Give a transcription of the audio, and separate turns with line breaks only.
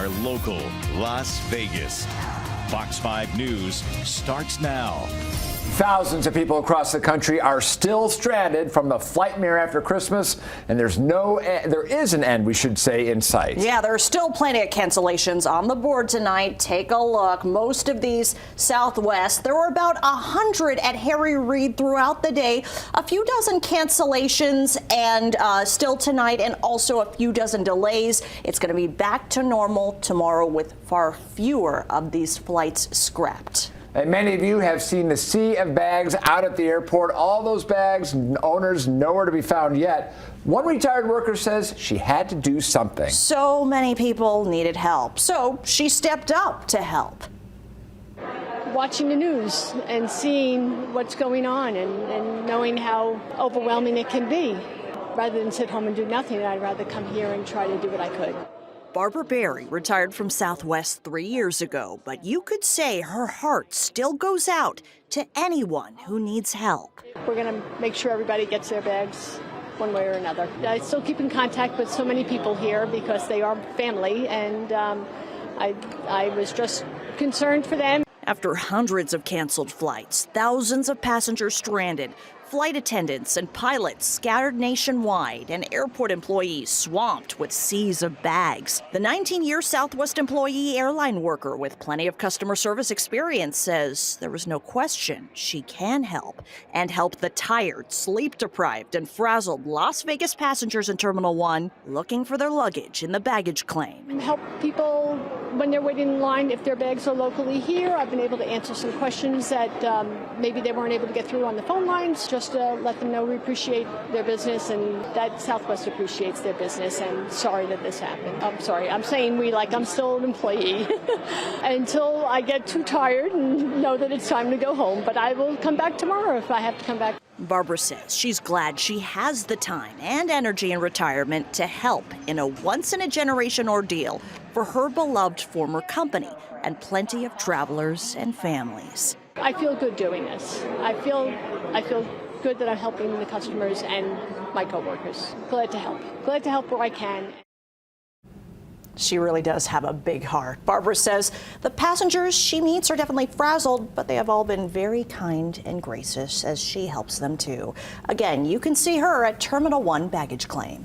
our local Las Vegas. Fox 5 News starts now.
Thousands of people across the country are still stranded from the flight mirror after Christmas, and there is an end, we should say, in sight.
Yeah, there are still plenty of cancellations on the board tonight. Take a look. Most of these Southwest. There were about 100 at Harry Reid throughout the day. A few dozen cancellations and still tonight, and also a few dozen delays. It's going to be back to normal tomorrow with far fewer of these flights scrapped.
And many of you have seen the sea of bags out at the airport. All those bags, owners nowhere to be found yet. One retired worker says she had to do something.
So many people needed help, so she stepped up to help.
Watching the news and seeing what's going on and knowing how overwhelming it can be. Rather than sit home and do nothing, I'd rather come here and try to do what I could.
Barbara Berry retired from Southwest 3 years ago, but you could say her heart still goes out to anyone who needs help.
We're going to make sure everybody gets their bags one way or another. I still keep in contact with so many people here because they are family, and I was just concerned for them.
After hundreds of canceled flights, thousands of passengers stranded, flight attendants and pilots scattered nationwide, and airport employees swamped with seas of bags. The 19-year Southwest employee airline worker with plenty of customer service experience says there was no question she can help, and help the tired, sleep-deprived, and frazzled Las Vegas passengers in Terminal 1 looking for their luggage in the baggage claim.
Help people when they're waiting in line if their bags are locally here. I've been able to answer some questions that maybe they weren't able to get through on the phone lines. Just to let them know we appreciate their business and that Southwest appreciates their business, and sorry that this happened. I'm sorry. I'm saying we like I'm still an employee until I get too tired and know that it's time to go home. But I will come back tomorrow if I have to come back.
Barbara says she's glad she has the time and energy in retirement to help in a once-in-a-generation ordeal for her beloved former company and plenty of travelers and families.
I feel good doing this. I feel good that I'm helping the customers and my coworkers. Glad to help where I can.
She really does have a big heart. Barbara says the passengers she meets are definitely frazzled, but they have all been very kind and gracious as she helps them too. Again, you can see her at Terminal 1 baggage claim.